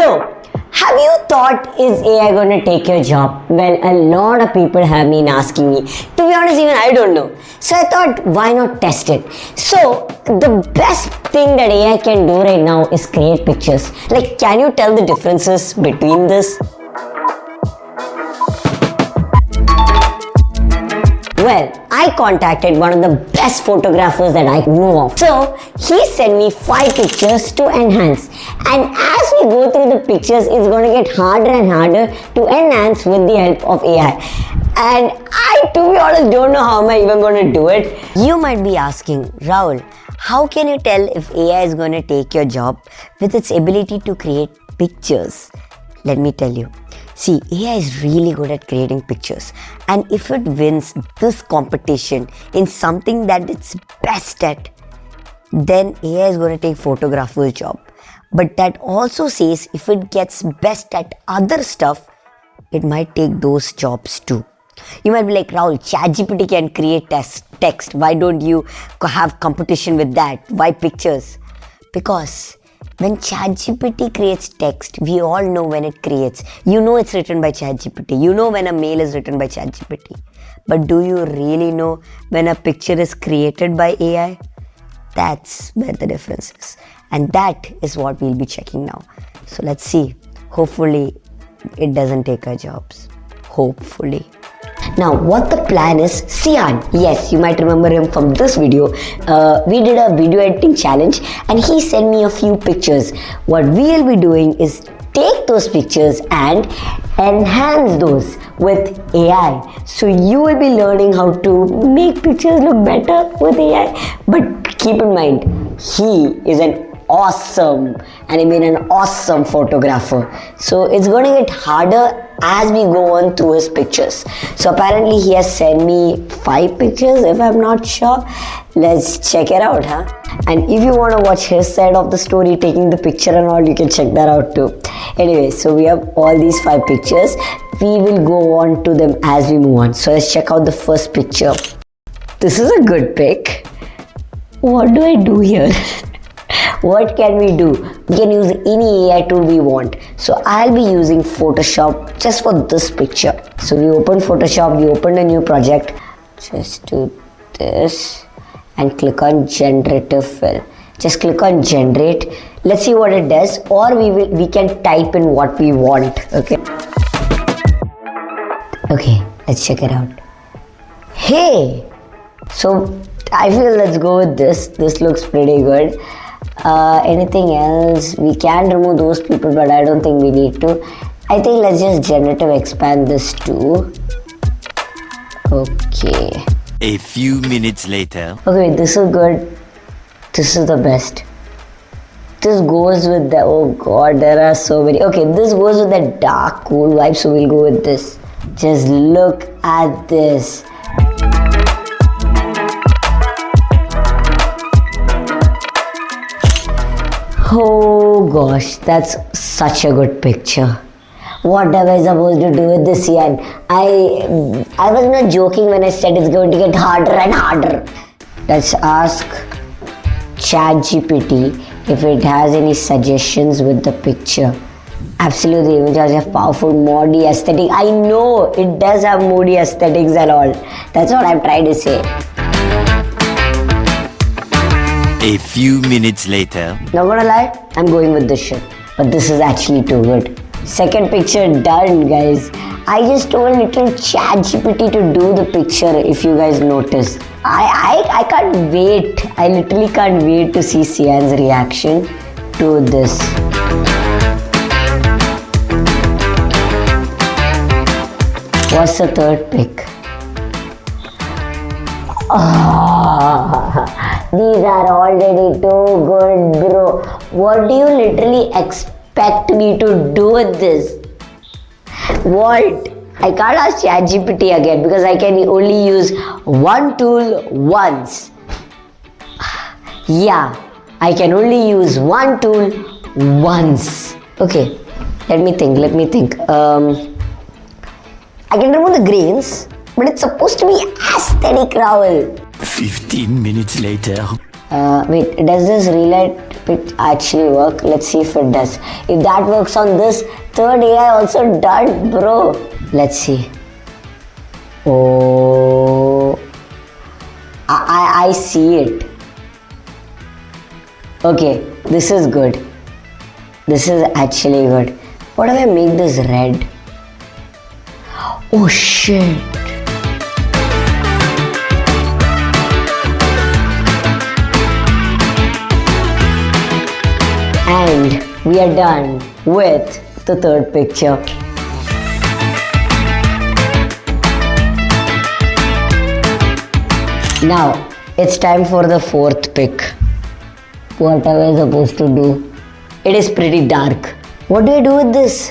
So, have you thought, is AI going to take your job? Well, a lot of people have been asking me. To be honest, even I don't know. So I thought, why not test it? So, the best thing that AI can do right now is create pictures. Like, can you tell the differences between this? Well, I contacted one of the best photographers that I know of. So, he sent me 5 pictures to enhance. And as we go through the pictures, it's going to get harder and harder to enhance with the help of AI. And I, to be honest, don't know how am I even going to do it. You might be asking, Rahul, how can you tell if AI is going to take your job with its ability to create pictures? Let me tell you. See, AI is really good at creating pictures, and if it wins this competition in something that it's best at, then AI is going to take photographer's job. But that also says if it gets best at other stuff, it might take those jobs too. You might be like, Rahul, ChatGPT can create text. Why don't you have competition with that? Why pictures? Because when ChatGPT creates text, we all know when it creates. You know it's written by ChatGPT. You know when a mail is written by ChatGPT. But do you really know when a picture is created by AI? That's where the difference is. And that is what we'll be checking now. So let's see. Hopefully, it doesn't take our jobs. Hopefully. Now, what the plan is, Sian, yes, you might remember him from this video. We did a video editing challenge and he sent me a few pictures. What we'll be doing is take those pictures and enhance those with AI. So you will be learning how to make pictures look better with AI. But keep in mind, he is an awesome photographer. So it's going to get harder as we go on through his pictures. So apparently he has sent me 5 pictures, if I'm not sure. Let's check it out, huh? And if you want to watch his side of the story, taking the picture and all, you can check that out too. Anyway, so we have all these 5 pictures. We will go on to them as we move on. So let's check out the first picture. This is a good pic. What do I do here? What can we do? We can use any AI tool we want. So I'll be using Photoshop just for this picture. So we open Photoshop, we open a new project. Just do this and click on generative fill. Just click on generate. Let's see what it does, or we can type in what we want. Okay. Okay, let's check it out. Hey! So I feel let's go with this. This looks pretty good. Anything else? We can remove those people, but I don't think we need to. I think let's just generative expand this too. Okay. A few minutes later. Okay, this is good. This is the best. This goes with the, oh god, there are so many. Okay, this goes with the dark, cool vibe, so we'll go with this. Just look at this. Oh gosh, that's such a good picture. What am I supposed to do with this, Ian? I was not joking when I said it's going to get harder and harder. Let's ask ChatGPT if it has any suggestions with the picture. Absolutely, it does have powerful moody aesthetic. I know it does have moody aesthetics and all. That's what I'm trying to say. A few minutes later. Not gonna lie, I'm going with this shit. But this is actually too good. Second picture done, guys. I just told little ChatGPT to do the picture, if you guys notice. I can't wait. I literally can't wait to see Sian's reaction to this. What's the third pic? These are already too good, bro. What do you literally expect me to do with this? What? I can't ask ChatGPT again because I can only use one tool once. Yeah, I can only use one tool once. Okay, let me think. I can remove the grains, but it's supposed to be aesthetic, Rahul. 15 minutes later. Wait, does this relight it actually work? Let's see if it does. If that works on this, third AI also done, bro. Let's see. Oh, I see it. Okay, this is good. This is actually good. What if I make this red? Oh shit. And we are done with the third picture. Now, it's time for the fourth pick. What am I supposed to do? It is pretty dark. What do I do with this?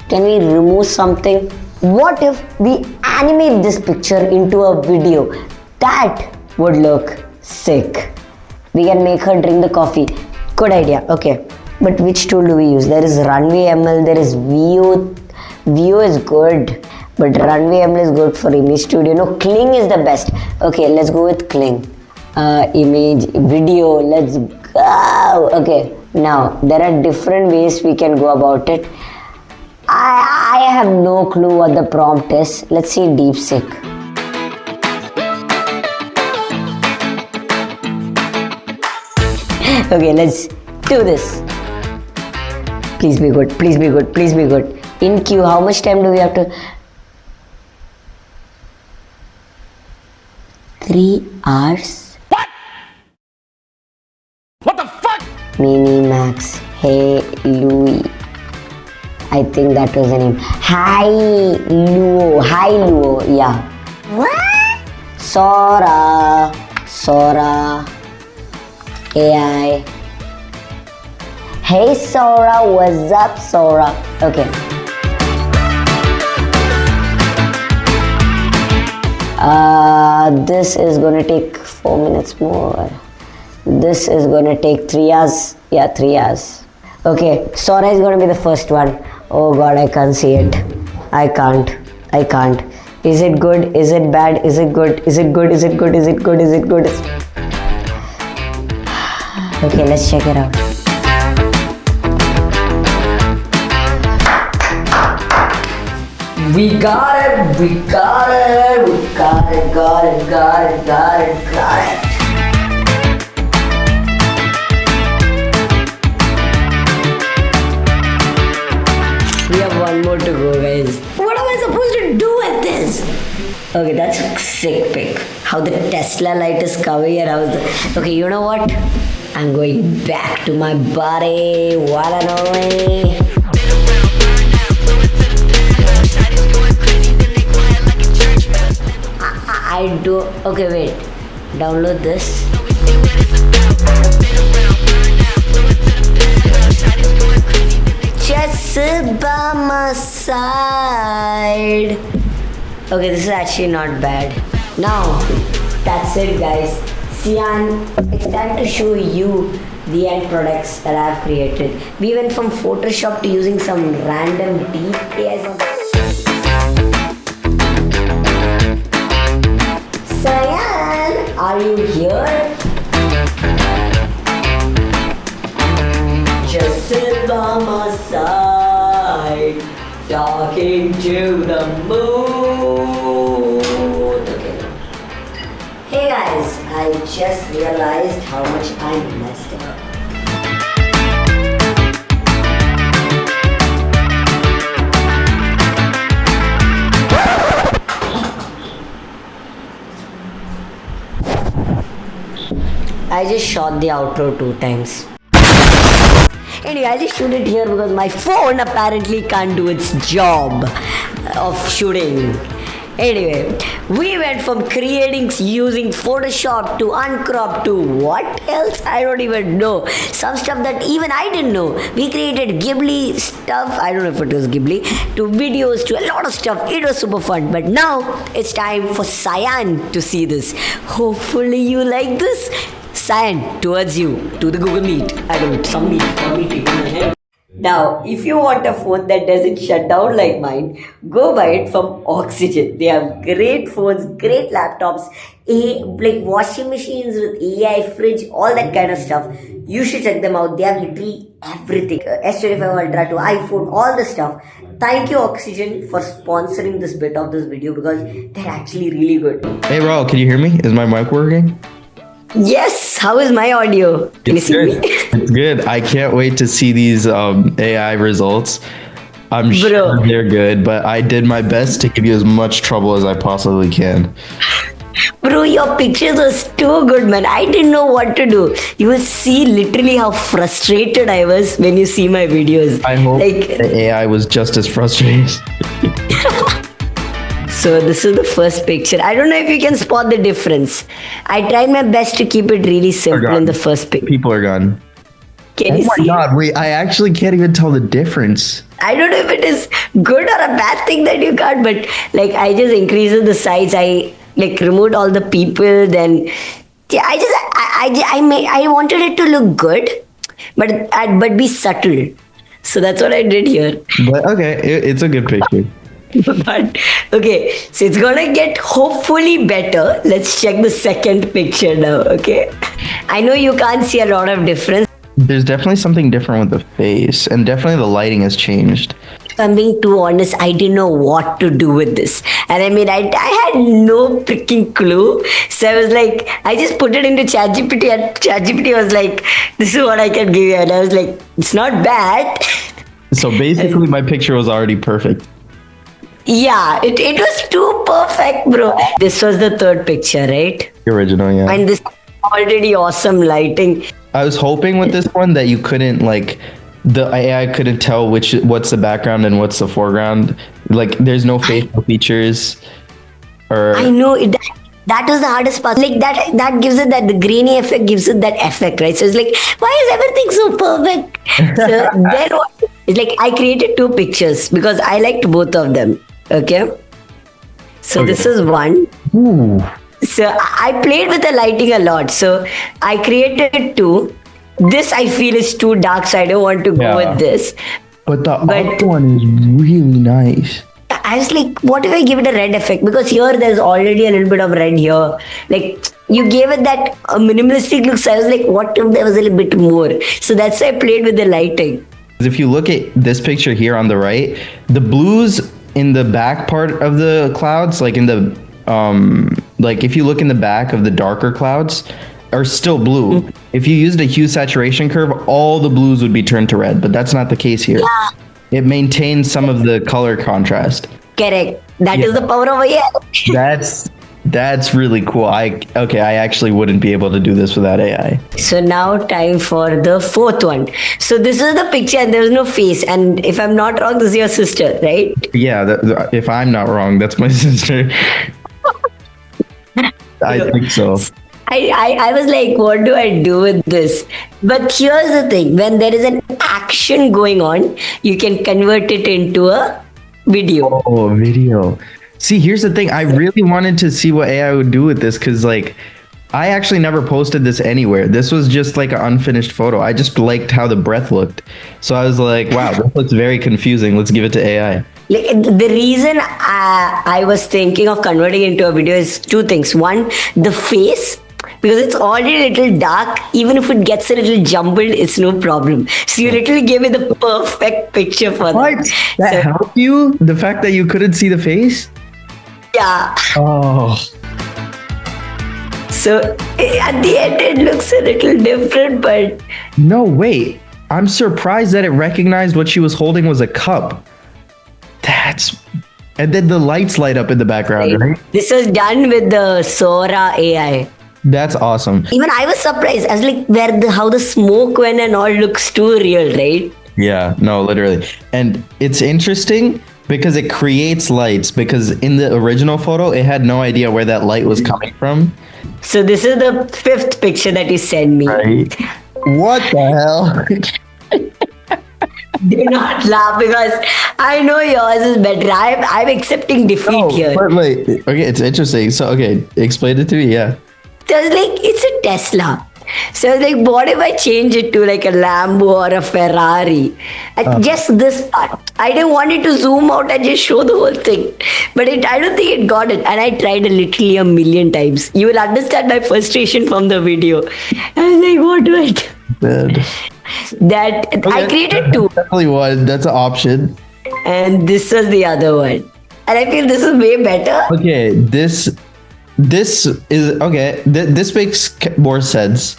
Can we remove something? What if we animate this picture into a video? That would look sick. We can make her drink the coffee. Good idea. Okay. But which tool do we use? There is Runway ML, there is View. View is good, but Runway ML is good for Image Studio. No, Kling is the best. Okay, let's go with Kling. Image, video, let's go. Okay, now there are different ways we can go about it. I have no clue what the prompt is. Let's see DeepSeek. Okay, let's do this. Please be good, please be good, please be good. In queue, how much time do we have to? 3 hours? What? What the fuck? Minimax. Hey Louie. I think that was the name. Hi Luo. Hi Luo. Yeah. What? Sora. AI. Hey Sora, what's up Sora? Okay. This is gonna take 4 minutes more. This is gonna take 3 hours. Yeah, 3 hours. Okay, Sora is gonna be the first one. Oh god, I can't see it. I can't. Is it good? Is it bad? Is it good? Is it good? Is it good? Is it good? Is it good? Okay, let's check it out. We got it. We have one more to go, guys. What am I supposed to do with this? Okay, that's a sick pic. How the Tesla light is covering your house. Okay, you know what? I'm going back to my body. What an away. I do. Okay, wait. Download this. Just sit by my side. Okay, this is actually not bad. Now, that's it, guys. Sian, it's time to show you the end products that I have created. We went from Photoshop to using some random deep AI. Sian, are you here? Just sit by my side, talking to the moon. Okay. Hey guys, I just realized how much I messed up. I just shot the outro 2 times. Anyway, I just shoot it here because my phone apparently can't do its job of shooting. Anyway, we went from creating using Photoshop to uncrop to what else? I don't even know. Some stuff that even I didn't know. We created Ghibli stuff. I don't know if it was Ghibli. To videos, to a lot of stuff. It was super fun. But now it's time for Cyan to see this. Hopefully you like this. Cyan, towards you, to the Google Meet. I don't know, some meet or meeting. Now, if you want a phone that doesn't shut down like mine, go buy it from Oxygen. They have great phones, great laptops, like washing machines with AI, fridge, all that kind of stuff. You should check them out. They have literally everything. S25 Ultra to iPhone, all the stuff. Thank you, Oxygen, for sponsoring this bit of this video because they're actually really good. Hey, Raul, can you hear me? Is my mic working? Yes, how is my audio? Can you see me? It's good. I can't wait to see these AI results. I'm sure they're good, but I did my best to give you as much trouble as I possibly can. Bro, your pictures was too good, man. I didn't know what to do. You will see literally how frustrated I was when you see my videos. I hope the AI was just as frustrated. So this is the first picture. I don't know if you can spot the difference. I tried my best to keep it really simple in the first picture. People are gone. Can you see? Oh my god, wait, I actually can't even tell the difference. I don't know if it is good or a bad thing that you got, but like I just increased the size. I like removed all the people. Then yeah, I wanted it to look good, but be subtle. So that's what I did here. But okay, it's a good picture. But okay, so it's gonna get hopefully better. Let's check the second picture now. Okay, I know you can't see a lot of difference. There's definitely something different with the face, and definitely the lighting has changed. If I'm being too honest, I didn't know what to do with this. And I mean, I had no freaking clue. So I was like, I just put it into ChatGPT, and ChatGPT was like, this is what I can give you. And I was like, it's not bad. So basically, my picture was already perfect. Yeah, it was too perfect, bro. This was the third picture, right? The original, yeah. And this already awesome lighting. I was hoping with this one that you couldn't like the AI couldn't tell what's the background and what's the foreground. Like there's no facial features. Or I know it. That was the hardest part. Like that gives it that the grainy effect gives it that effect, right? So it's like, why is everything so perfect? So then what? It's like I created two pictures because I liked both of them. Okay. So this is one. Ooh. So I played with the lighting a lot. So I created two. This I feel is too dark, so I don't want to go with this. But the other one is really nice. I was like, what if I give it a red effect? Because here there's already a little bit of red here. Like you gave it that minimalistic look. So I was like, what if there was a little bit more? So that's why I played with the lighting. If you look at this picture here on the right, the blues in the back part of the clouds, like in the like if you look in the back of the darker clouds, are still blue. Mm-hmm. If you used a hue saturation curve, all the blues would be turned to red, but that's not the case here. Yeah. It maintains some of the color contrast. Correct. That is the power of AI. That's really cool. I actually wouldn't be able to do this without AI. So now time for the fourth one. So this is the picture and there's no face. And if I'm not wrong, this is your sister, right? Yeah, if I'm not wrong, that's my sister. I think so. I was like, what do I do with this? But here's the thing. When there is an action going on, you can convert it into a video. Oh, a video. See, here's the thing. I really wanted to see what AI would do with this because, like, I actually never posted this anywhere. This was just like an unfinished photo. I just liked how the breath looked. So I was like, wow, this looks very confusing. Let's give it to AI. Like, the reason I was thinking of converting into a video is two things. One, the face. Because it's already a little dark, even if it gets a little jumbled, it's no problem. So you literally gave me the perfect picture for that. What? That helped you? The fact that you couldn't see the face? Yeah. Oh. So at the end, it looks a little different, but... No, wait. I'm surprised that it recognized what she was holding was a cup. And then the lights light up in the background, right? This was done with the Sora AI. That's awesome. Even I was surprised. I was like, how the smoke went and all looks too real, right? Yeah, no, literally. And it's interesting because it creates lights, because in the original photo, it had no idea where that light was coming from. So this is the fifth picture that you sent me. Right. What the hell? Do not laugh because I know yours is better. I'm accepting defeat here. But wait, okay, it's interesting. So, okay, explain it to me, yeah. So I was like, it's a Tesla. So I was like, what if I change it to like a Lambo or a Ferrari? Just this part. I didn't want it to zoom out and just show the whole thing. But I don't think it got it. And I tried it literally a million times. You will understand my frustration from the video. I was like, what do I do? Man. That I created two. Definitely one. That's an option. And this was the other one. And I feel this is way better. Okay, this is okay. This makes more sense.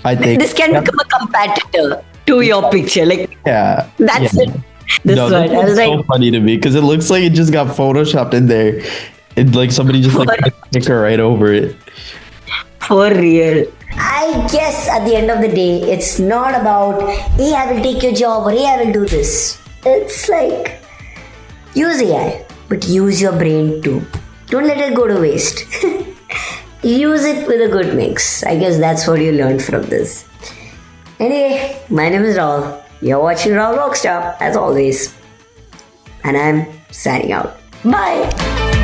I think This can become a competitor to your picture. Like, yeah. that's yeah. it. This No, one. this I was is so like, funny to me because it looks like it just got photoshopped in there. It like somebody just like put a sticker right over it. for real. I guess at the end of the day, it's not about, hey, I will take your job or hey, I will do this. It's like, use AI, but use your brain too. Don't let it go to waste. Use it with a good mix. I guess that's what you learned from this. Anyway, my name is Raul. You're watching Raul Rockstar, as always. And I'm signing out. Bye.